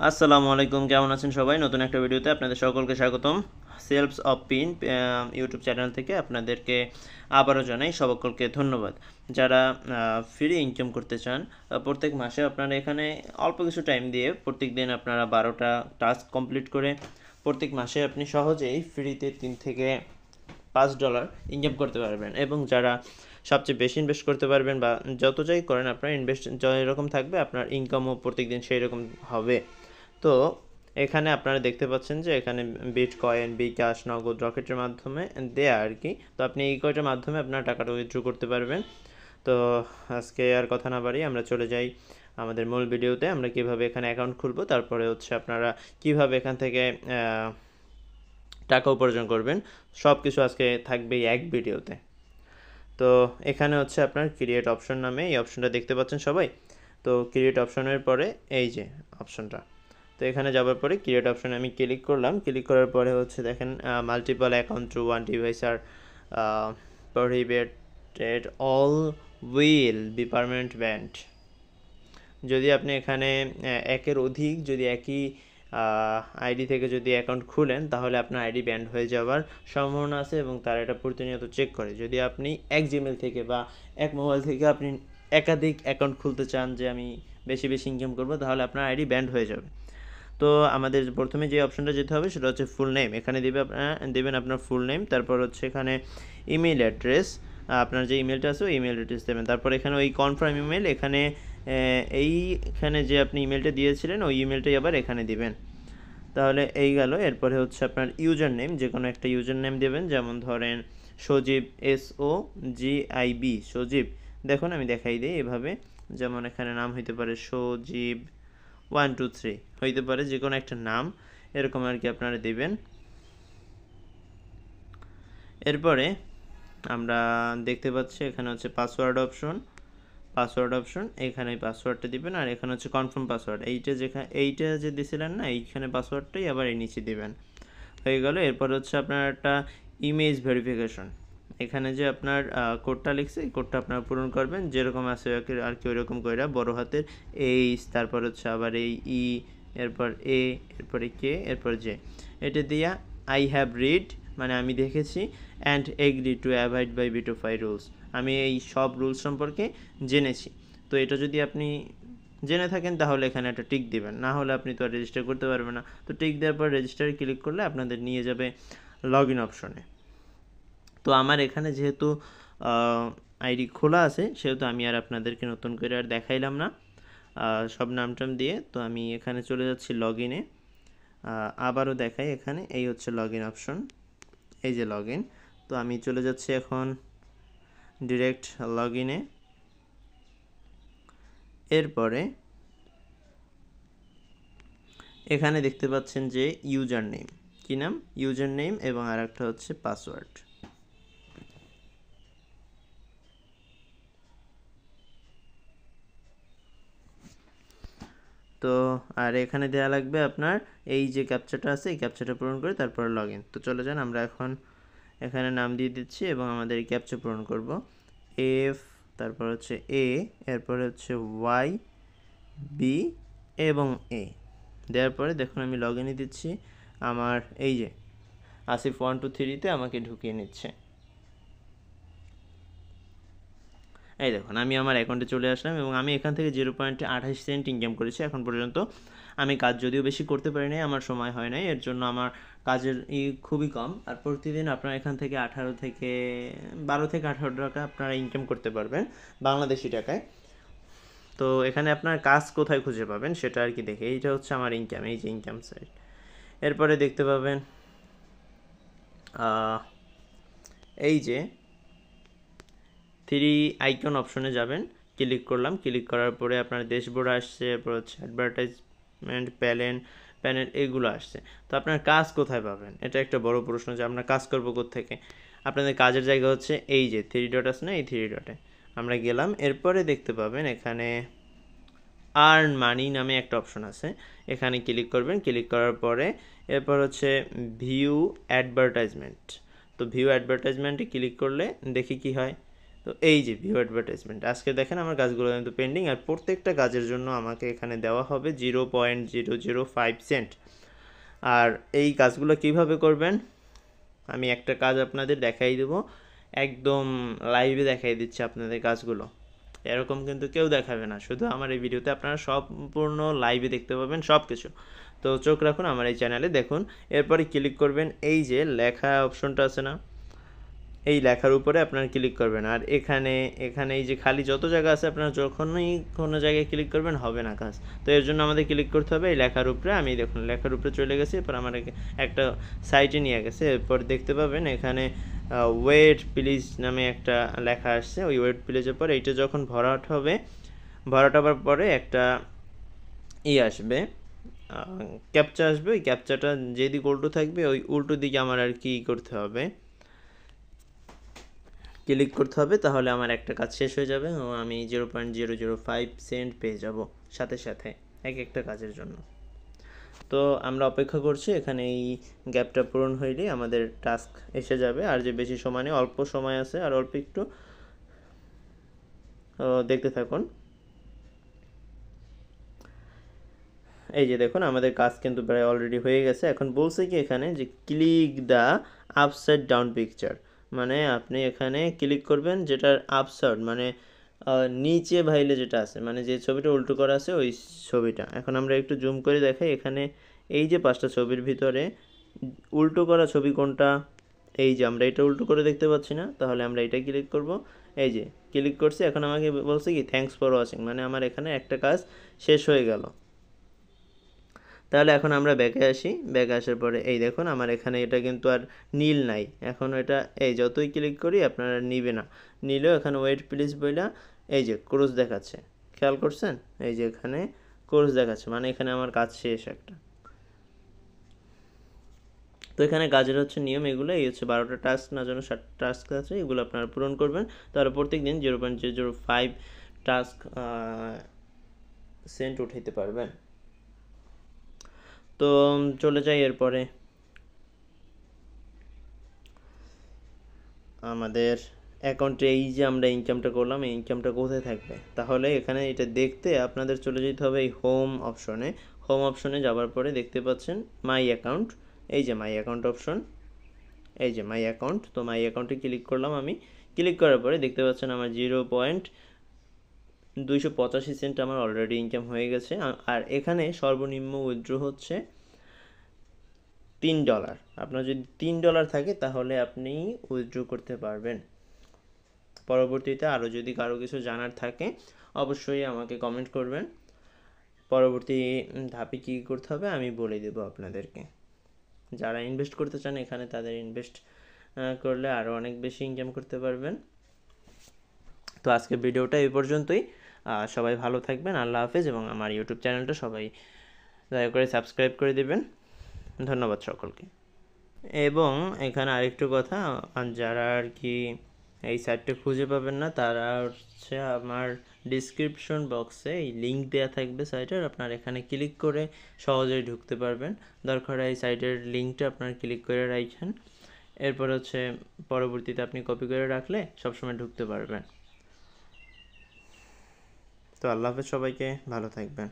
আসসালামু আলাইকুম, কেমন আছেন সবাই? নতুন একটা ভিডিওতে আপনাদের সকলকে স্বাগতম। Sales of pin YouTube channel থেকে আপনাদেরকে আবারও জানাই সকলকে ধন্যবাদ। যারা ফ্রি ইনকাম করতে চান, প্রত্যেক মাসে আপনারা এখানে অল্প কিছু টাইম দিয়ে প্রত্যেক দিন আপনারা 12টা টাস্ক কমপ্লিট করে প্রত্যেক মাসে আপনি সহজেই ফ্রিতে $3 থেকে $5 ইনকাম করতে পারবেন। এবং যারা সবচেয়ে বেশি ইনভেস্ট করতে পারবেন বা যত যাই করেন আপনার ইনভেস্ট যেরকম থাকবে আপনার ইনকামও প্রত্যেকদিন সেই রকম হবে। তো এখানে আপনারা দেখতে পাচ্ছেন যে এখানে বিটকয়েন, বিকাশ, নগদ, রকেটের মাধ্যমে দেয়া আর কি। তো আপনি এই কয়টার মাধ্যমে আপনার টাকাটা উইথড্র করতে পারবেন। তো আজকে আর কথা না বাড়িয়ে আমরা চলে যাই আমাদের মূল ভিডিওতে। আমরা কিভাবে এখানে অ্যাকাউন্ট খুলবো, তারপরে হচ্ছে আপনারা কিভাবে এখান থেকে টাকা উপার্জন করবেন, সব কিছু আজকে থাকবে এক ভিডিওতে। তো এখানে হচ্ছে আপনার ক্রিয়েট অপশন নামে এই অপশনটা দেখতে পাচ্ছেন সবাই। তো ক্রিয়েট অপশনের পরে এই যে অপশনটা, তো এখানে যাওয়ার পরে ক্রিয়েট অপশনে আমি ক্লিক করলাম। ক্লিক করার পরে হচ্ছে দেখেন multiple account through one device are prohibited, all will be permanent banned. যদি আপনি এখানে একের অধিক যদি একই আইডি থেকে যদি অ্যাকাউন্ট খুলেন তাহলে আপনার আইডি ব্যান্ড হয়ে যাওয়ার সম্ভাবনা আছে এবং তারা এটা প্রতিনিয়ত চেক করে। যদি আপনি এক জিমেল থেকে বা এক মোবাইল থেকে আপনি একাধিক অ্যাকাউন্ট খুলতে চান যে আমি বেশি বেশি ইনকাম করবো, তাহলে আপনার আইডি ব্যান্ড হয়ে যাবে। তো আমাদের প্রথমে যে অপশনটা যেতে হবে সেটা হচ্ছে ফুল নেম। এখানে দেবেন আপনার ফুল নেম, তারপর হচ্ছে এখানে ইমেল অ্যাড্রেস, আপনার যে ইমেলটা আছে ওই ইমেল অ্যাড্রেস দেবেন। তারপর এখানে ওই কনফার্ম ইমেল, এখানে এইখানে যে আপনি ইমেলটা দিয়েছিলেন ওই ইমেলটাই আবার এখানে দিবেন। তাহলে এই গেল। এরপরে হচ্ছে আপনার ইউজার নেম, যে কোনো একটা ইউজার নেম দেবেন, যেমন ধরেন সজীব, SOGIB, সজীব। দেখুন আমি দেখাই দিই এভাবে, যেমন এখানে নাম হইতে পারে সজীব 123, হইতে পারে যে কোনো একটা নাম, এরকম আর কি আপনারা দেবেন। এরপরে আমরা দেখতে পাচ্ছি এখানে হচ্ছে পাসওয়ার্ড অপশন, এখানে পাসওয়ার্ডটা দিবেন। আর এখানে হচ্ছে কনফার্ম পাসওয়ার্ড, এইটা যে দিছিলেন না, এইখানে পাসওয়ার্ডটাই আবার এই নিচে দিবেন। হয়ে গেল। এরপর হচ্ছে আপনার একটা ইমেজ ভেরিফিকেশন, এখানে যে আপনার কোডটা লিখছে এই কোডটা আপনারা পূরণ করবেন যেরকম আছে আর কি ওইরকম করে বড় হাতের এইচ, তারপর হচ্ছে আবার এই ই, এরপর এ, এরপরে কে, এরপর জে, এটা দিয়া আই হ্যাভ রিড মানে আমি দেখেছি, and agree to abide by বিটোফাই রুলস, আমি এই সব রুলস সম্পর্কে জেনেছি। তো এটা যদি আপনি জেনে থাকেন তাহলে এখানে একটা টিক দিবেন, না হলে আপনি তো আর রেজিস্টার করতে পারবেন না। তো টিক দেওয়ার পর রেজিস্টারে ক্লিক করলে আপনাদের নিয়ে যাবে লগ ইন অপশনে। তো আমার এখানে যেহেতু আইডি খোলা আছে সেহেতু আমি আর আপনাদেরকে নতুন করে আর দেখাইলাম না সব নামটাম দিয়ে। তো আমি এখানে চলে যাচ্ছি লগ ইনে। আবারও দেখাই, এখানে এই হচ্ছে লগ ইন অপশন, এই যে লগ ইন। তো আমি চলে যাচ্ছি এখন ডিরেক্ট লগ ইনে। এরপরে এখানে দেখতে পাচ্ছেন যে ইউজার নেম, কী নাম, ইউজার নেম, এবং আর একটা হচ্ছে পাসওয়ার্ড। তো আর এখানে দেওয়া লাগবে আপনার এই যে ক্যাপচাটা আছে, এই ক্যাপচাটা পূরণ করে তারপর লগ ইন। তো চলে যান, আমরা এখন এখানে নাম দিয়ে দিচ্ছি এবং আমাদের এই ক্যাপচা পূরণ করব। এফ, তারপর হচ্ছে এ, এরপর হচ্ছে ওয়াই, বি এবং এ দেওয়ার পরে দেখুন আমি লগ ইনে দিচ্ছি। আমার এই যে আসিফ 123-তে আমাকে ঢুকিয়ে নিচ্ছে। এই দেখুন আমি আমার অ্যাকাউন্টে চলে আসলাম এবং আমি এখান থেকে 0.28 সেন্ট ইনকাম করেছি এখন পর্যন্ত। আমি কাজ যদিও বেশি করতে পারি নাই, আমার সময় হয় নাই, এর জন্য আমার কাজের খুবই কম। আর প্রতিদিন আপনারা এখান থেকে 12 থেকে 18 টাকা আপনারা ইনকাম করতে পারবেন বাংলাদেশি টাকায়। তো এখানে আপনার কাজ কোথায় খুঁজে পাবেন সেটা আর কি দেখে, এইটা হচ্ছে আমার ইনকাম, এই যে ইনকাম সাইট। এরপরে দেখতে পাবেন এই যে থ্রি আইকন অপশনে যাবেন, ক্লিক করলাম। ক্লিক করার পরে আপনার ড্যাশবোর্ড আসছে, এরপর হচ্ছে অ্যাডভার্টাইজমেন্ট প্যানেল এগুলো আসছে। তো আপনার কাজ কোথায় পাবেন, এটা একটা বড় প্রশ্ন যে আমরা কাজ করবো কোত্থেকে। আপনাদের কাজের জায়গা হচ্ছে এই যে 3 ডট আছে না, এই 3 ডটে আমরা গেলাম। এরপরে দেখতে পাবেন এখানে আর্ন মানি নামে একটা অপশন আছে, এখানে ক্লিক করবেন। ক্লিক করার পরে এরপর হচ্ছে ভিউ অ্যাডভার্টাইজমেন্ট। তো ভিউ অ্যাডভার্টাইজমেন্টে ক্লিক করলে দেখি কি হয়। তো এই যে ভিউ অ্যাডভার্টাইজমেন্ট, আজকে দেখেন আমার কাজগুলো কিন্তু পেন্ডিং, আর প্রত্যেকটা কাজের জন্য আমাকে এখানে দেওয়া হবে 0.005 সেন্ট। আর এই কাজগুলো কিভাবে করবেন আমি একটা কাজ আপনাদের দেখাই দেবো, একদম লাইভে দেখাই দিচ্ছি আপনাদের কাজগুলো। এরকম কিন্তু কেউ দেখাবে না, শুধু আমার এই ভিডিওতে আপনারা সম্পূর্ণ লাইভে দেখতে পাবেন সব কিছু। তো চোখ রাখুন আমার এই চ্যানেলে, দেখুন। এরপরে ক্লিক করবেন এই যে লেখা অপশনটা আছে না, এই লেখার উপরে আপনারা ক্লিক করবেন। আর এখানে এখানে এই যে খালি যত জায়গা আছে আপনারা যখনই কোনো জায়গায় ক্লিক করবেন হবে না কাজ। তো এর জন্য আমাদের ক্লিক করতে হবে এই লেখার উপরে। আমি দেখুন লেখার উপরে চলে গেছি, এরপর আমার একটা সাইটে নিয়ে গেছে। এরপর দেখতে পাবেন এখানে ওয়েট প্লিজ নামে একটা লেখা আসছে। ওই ওয়েট প্লিজের পর এইটা যখন ভরাট হবে, ভরাট হওয়ার পরে একটা আসবে, ক্যাপচা আসবে। ওই ক্যাপচাটা যেদিকে উল্টো থাকবে ওই উল্টো দিকে আমার আর কি করতে হবে, ক্লিক করতে হবে, তাহলে আমার একটা কাজ শেষ হয়ে যাবে ও আমি 0.005 সেন্ট পেয়ে যাব সাথে সাথে এক একটা কাজের জন্য। তো আমরা অপেক্ষা করছি, এখানে এই গ্যাপটা পূরণ হইলেই আমাদের টাস্ক এসে যাবে। আর যে বেশি সময় নেই, অল্প সময় আছে, আর অল্প একটু দেখতে থাকুন। এই যে দেখুন আমাদের কাজ কিন্তু প্রায় অলরেডি হয়ে গেছে। এখন বলছে কি এখানে যে click the upside down picture, মানে আপনি এখানে ক্লিক করবেন যেটার আপসাইড মানে নিচে ভাইলে যেটা আছে, মানে যে ছবিটা উল্টো করা আছে ওই ছবিটা। এখন আমরা একটু জুম করে দেখাই, এখানে এই যে 5টা ছবির ভিতরে উল্টো করা ছবি কোনটা, এই যে আমরা এটা উল্টো করে দেখতে পাচ্ছি না, তাহলে আমরা এটা ক্লিক করব। এই যে ক্লিক করছি, এখন আমাকে বলছে কি থ্যাঙ্কস ফর ওয়াচিং, মানে আমার এখানে একটা কাজ শেষ হয়ে গেল। তাহলে এখন আমরা ব্যাকে আসি, ব্যাকে আসার পরে এই দেখুন আমার এখানে এটা কিন্তু আর নীল নাই, এখন এটা এই যতই ক্লিক করি আপনারা নিবে না, নিলেও এখানে ওয়েট প্লিজ বইলা এই যে ক্রস দেখাচ্ছে, খেয়াল করছেন এই যে এখানে ক্রস দেখাচ্ছে, মানে এখানে আমার কাজ শেষ একটা। তো এখানে কাজের হচ্ছে নিয়ম এগুলো, এই হচ্ছে 12টা টাস্ক না যেন 7 টাস্ক আছে, এগুলো আপনারা পূরণ করবেন। তাহলে প্রত্যেক দিন 0.005 টাস্ক সেন্ট উঠাইতে পারবেন। তো চলে যাই এরপরে আমাদের অ্যাকাউন্টে, এই যে আমরা ইনকামটা করলাম এই ইনকামটা কোথায় থাকবে, তাহলে এখানে এটা দেখতে আপনাদের চলে যেতে হবে এই হোম অপশনে। হোম অপশনে যাওয়ার পরে দেখতে পাচ্ছেন মাই অ্যাকাউন্ট, এই যে মাই অ্যাকাউন্ট অপশন, এই যে মাই অ্যাকাউন্ট। তো মাই অ্যাকাউন্টে ক্লিক করলাম আমি, ক্লিক করার পরে দেখতে পাচ্ছেন আমার 0.285 সেন্ট আমার অলরেডি ইনকাম হয়ে গেছে। আর এখানে সর্বনিম্ন উইথড্র হচ্ছে $3। আপনার যদি $3 থাকে তাহলে আপনি উইথড্র করতে পারবেন। পরবর্তীতে আরও যদি কারো কিছু জানার থাকে অবশ্যই আমাকে কমেন্ট করবেন, পরবর্তী ধাপে কী করতে হবে আমি বলে দেবো আপনাদেরকে। যারা ইনভেস্ট করতে চান এখানে তাদের ইনভেস্ট করলে আরও অনেক বেশি ইনকাম করতে পারবেন। তো আজকে ভিডিওটা এই পর্যন্তই, সবাই ভালো থাকবেন, আল্লাহ হাফেজ। এবং আমার ইউটিউব চ্যানেলটা সবাই দয়া করে সাবস্ক্রাইব করে দেবেন। ধন্যবাদ সকলকে। এবং এখানে আরেকটু কথা, যারা আর কি এই সাইটটা খুঁজে পাবেন না তারা হচ্ছে আমার ডিসক্রিপশন বক্সে এই লিঙ্ক দেওয়া থাকবে সাইটের, আপনার এখানে ক্লিক করে সহজেই ঢুকতে পারবেন। দরকার এই সাইটের লিঙ্কটা আপনার ক্লিক করে রাখেন, এরপর হচ্ছে পরবর্তীতে আপনি কপি করে রাখলে সবসময় ঢুকতে পারবেন। তো আল্লাহ হাফেজ, সবাইকে ভালো থাকবেন।